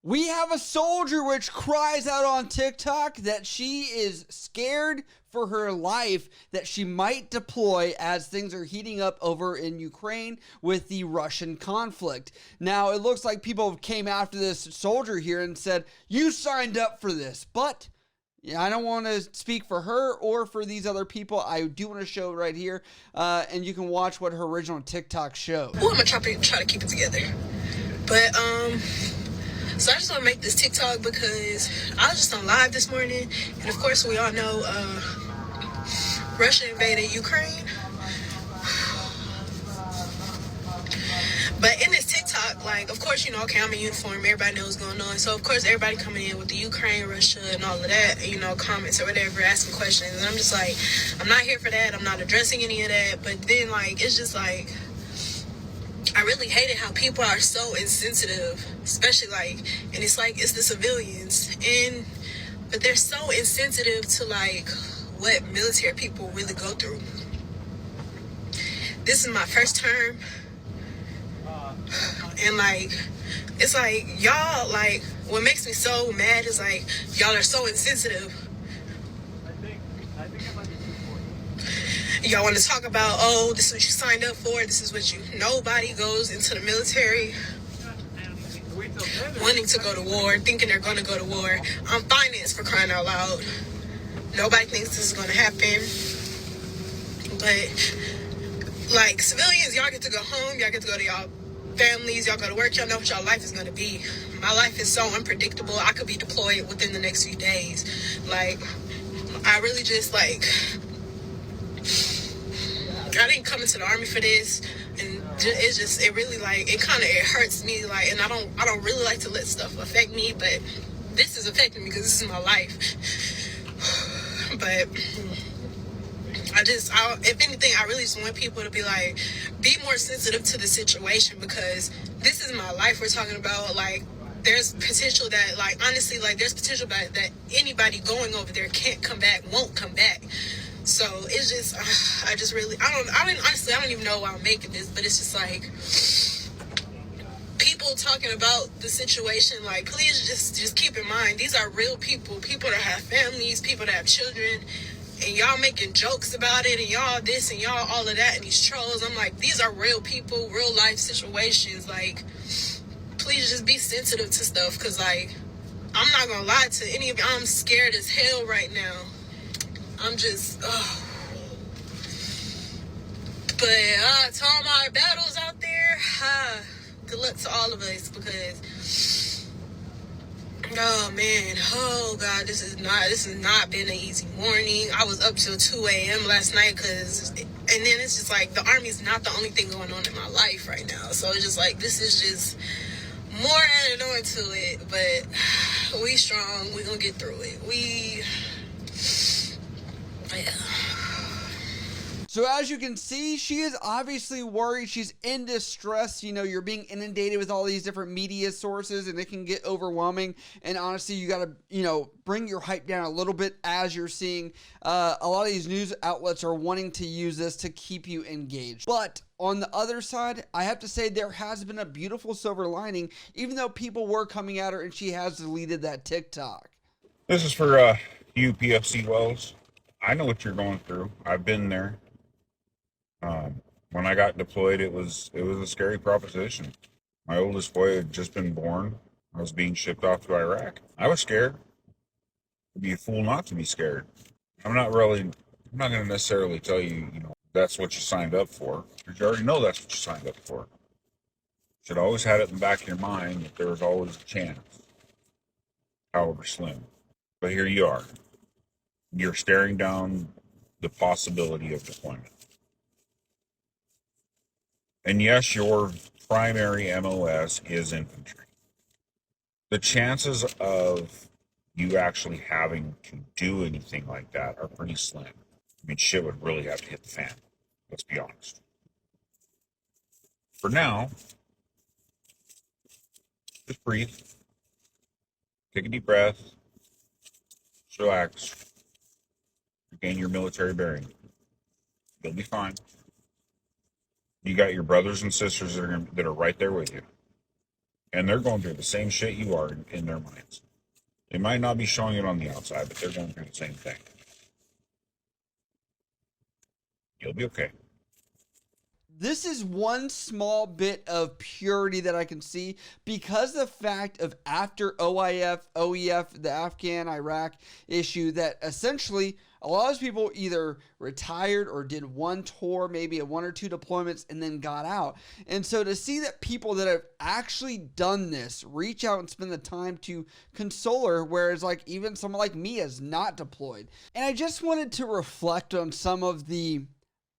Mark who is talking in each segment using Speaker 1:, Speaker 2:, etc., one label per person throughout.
Speaker 1: We have a soldier which cries out on TikTok that she is scared for her life that she might deploy as things are heating up over in Ukraine with the Russian conflict. Now, it looks like people came after this soldier here and said, "You signed up for this," but yeah, I don't want to speak for her or for these other people. I do want to show it right here, and you can watch what her original TikTok showed.
Speaker 2: Ooh, I'm gonna try to keep it together. But so I just want to make this TikTok because I was just on live this morning, and of course we all know Russia invaded Ukraine. But in this TikTok, like, of course, you know, okay, I'm in uniform, everybody knows what's going on. So, of course, everybody coming in with the Ukraine, Russia, and all of that, you know, comments or whatever, asking questions. And I'm just like, I'm not here for that. I'm not addressing any of that. But then, like, it's just like, I really hated how people are so insensitive, especially, like, and it's like, it's the civilians. But they're so insensitive to, like, what military people really go through. This is my first term. And like, it's like, y'all, like, what makes me so mad is like, y'all are so insensitive. Y'all want to talk about, oh, this is what you signed up for, this is what you, nobody goes into the military wanting to go to war, thinking they're going to go to war. I'm financed, for crying out loud. Nobody thinks this is going to happen. But, like, civilians, y'all get to go home, y'all get to go to y'all families, y'all go to work, y'all know what y'all life is going to be. My life is so unpredictable. I could be deployed within the next few days. Like, I really just, like, I didn't come into the army for this, and it's just, it really, like, it hurts me, like, and I don't really like to let stuff affect me, but this is affecting me because this is my life. But if anything, I really just want people to be like, be more sensitive to the situation, because this is my life we're talking about. Like, there's potential that, like, honestly, like, there's potential that anybody going over there can't come back, won't come back. So it's just, honestly, I don't even know why I'm making this, but it's just like, people talking about the situation, like, please just keep in mind, these are real people that have families, people that have children, and y'all making jokes about it, and y'all this, and y'all all of that, and these trolls. I'm like, these are real people, real life situations. Like, please just be sensitive to stuff, because, like, I'm not gonna lie to any of you, I'm scared as hell right now. I'm just, But to all my battles out there, good luck to all of us, because, oh man, oh God, this has not been an easy morning. I was up till 2 a.m. last night, and then it's just like, the Army's not the only thing going on in my life right now. So it's just like, this is just more added on to it, but we strong, we gonna get through it. Yeah.
Speaker 1: So as you can see, she is obviously worried. She's in distress. You know, you're being inundated with all these different media sources, and it can get overwhelming. And honestly, you got to, you know, bring your hype down a little bit as you're seeing a lot of these news outlets are wanting to use this to keep you engaged. But on the other side, I have to say there has been a beautiful silver lining, even though people were coming at her and she has deleted that TikTok.
Speaker 3: This is for you PFC Wells. I know what you're going through. I've been there. When I got deployed, it was a scary proposition. My oldest boy had just been born. I was being shipped off to Iraq. I was scared. I'd be a fool not to be scared. I'm not going to necessarily tell you, you know, that's what you signed up for, because you already know that's what you signed up for. You should always have it in the back of your mind that there was always a chance, however slim. But here you are. You're staring down the possibility of deployment. And yes, your primary MOS is infantry. The chances of you actually having to do anything like that are pretty slim. I mean, shit would really have to hit the fan. Let's be honest. For now, just breathe. Take a deep breath. Just relax. Regain your military bearing. You'll be fine. You got your brothers and sisters that are right there with you. And they're going through the same shit you are in their minds. They might not be showing it on the outside, but they're going through the same thing. You'll be okay.
Speaker 1: This is one small bit of purity that I can see because the fact of after OEF, the Afghan-Iraq issue, that essentially a lot of people either retired or did one tour, maybe a 1 or 2 deployments, and then got out. And so to see that people that have actually done this reach out and spend the time to console her, whereas like even someone like me is not deployed. And I just wanted to reflect on some of the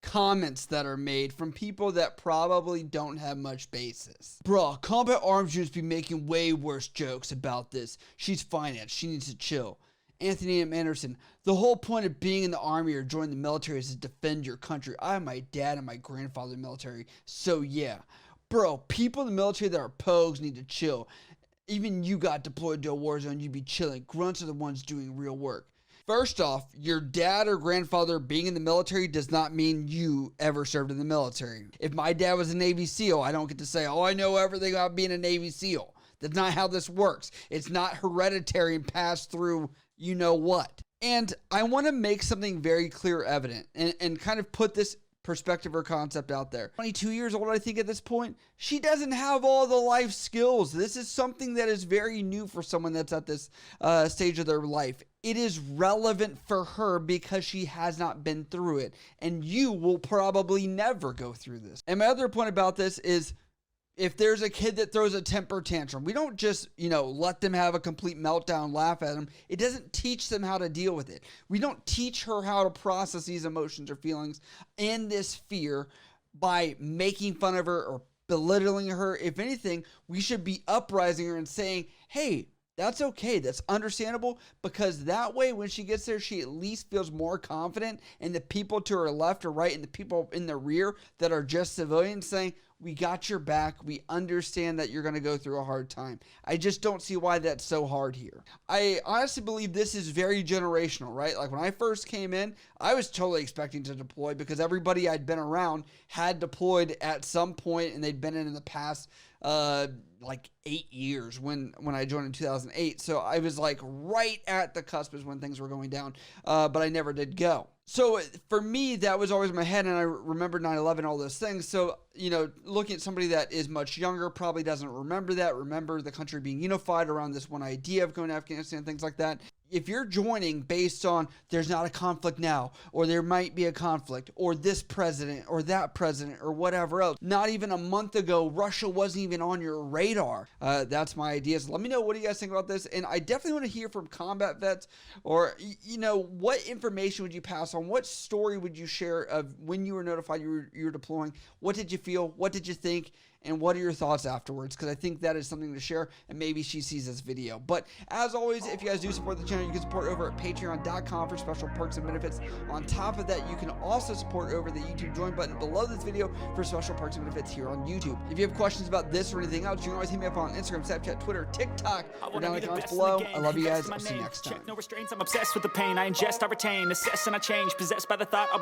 Speaker 1: comments that are made from people that probably don't have much basis. Bruh, Combat Arms Units be making way worse jokes about this. She's financed. She needs to chill. Anthony M. Anderson, the whole point of being in the Army or joining the military is to defend your country. I have my dad and my grandfather in the military, so yeah. Bro, people in the military that are pogues need to chill. Even you got deployed to a war zone, you'd be chilling. Grunts are the ones doing real work. First off, your dad or grandfather being in the military does not mean you ever served in the military. If my dad was a Navy SEAL, I don't get to say, oh, I know everything about being a Navy SEAL. That's not how this works. It's not hereditary and passed through you know what. And I want to make something very clear evident and kind of put this perspective or concept out there. 22 years old, I think at this point, she doesn't have all the life skills. This is something that is very new for someone that's at this stage of their life. It is relevant for her because she has not been through it, and you will probably never go through this. And my other point about this is, if there's a kid that throws a temper tantrum, we don't just, let them have a complete meltdown, laugh at them. It doesn't teach them how to deal with it. We don't teach her how to process these emotions or feelings and this fear by making fun of her or belittling her. If anything, we should be uprising her and saying, hey, that's okay. That's understandable, because that way when she gets there, she at least feels more confident, and the people to her left or right and the people in the rear that are just civilians saying, we got your back. We understand that you're going to go through a hard time. I just don't see why that's so hard here. I honestly believe this is very generational, right? Like when I first came in, I was totally expecting to deploy because everybody I'd been around had deployed at some point, and they'd been in the past like 8 years when I joined in 2008. So I was like right at the cusp is when things were going down, but I never did go. So for me, that was always in my head, and I remember 9/11, all those things. So, looking at somebody that is much younger, probably doesn't remember that, remember the country being unified around this one idea of going to Afghanistan, things like that. If you're joining based on there's not a conflict now, or there might be a conflict, or this president or that president or whatever else, not even a month ago, Russia wasn't even on your radar. That's my ideas. Let me know, what do you guys think about this? And I definitely want to hear from combat vets, or, what information would you pass on? What story would you share of when you were notified you were deploying? What did you feel? What did you think? And what are your thoughts afterwards? Because I think that is something to share, and maybe she sees this video. But as always, if you guys do support the channel, you can support over at patreon.com for special perks and benefits. On top of that, you can also support over the YouTube join button below this video for special perks and benefits here on YouTube. If you have questions about this or anything else, you can always hit me up on Instagram, Snapchat, Twitter, TikTok, or down in the comments below. I love you guys. I'll see you next time.
Speaker 4: No restraints, I'm obsessed with the pain. I ingest, I retain, assess, and I change. Possessed by the thought I'll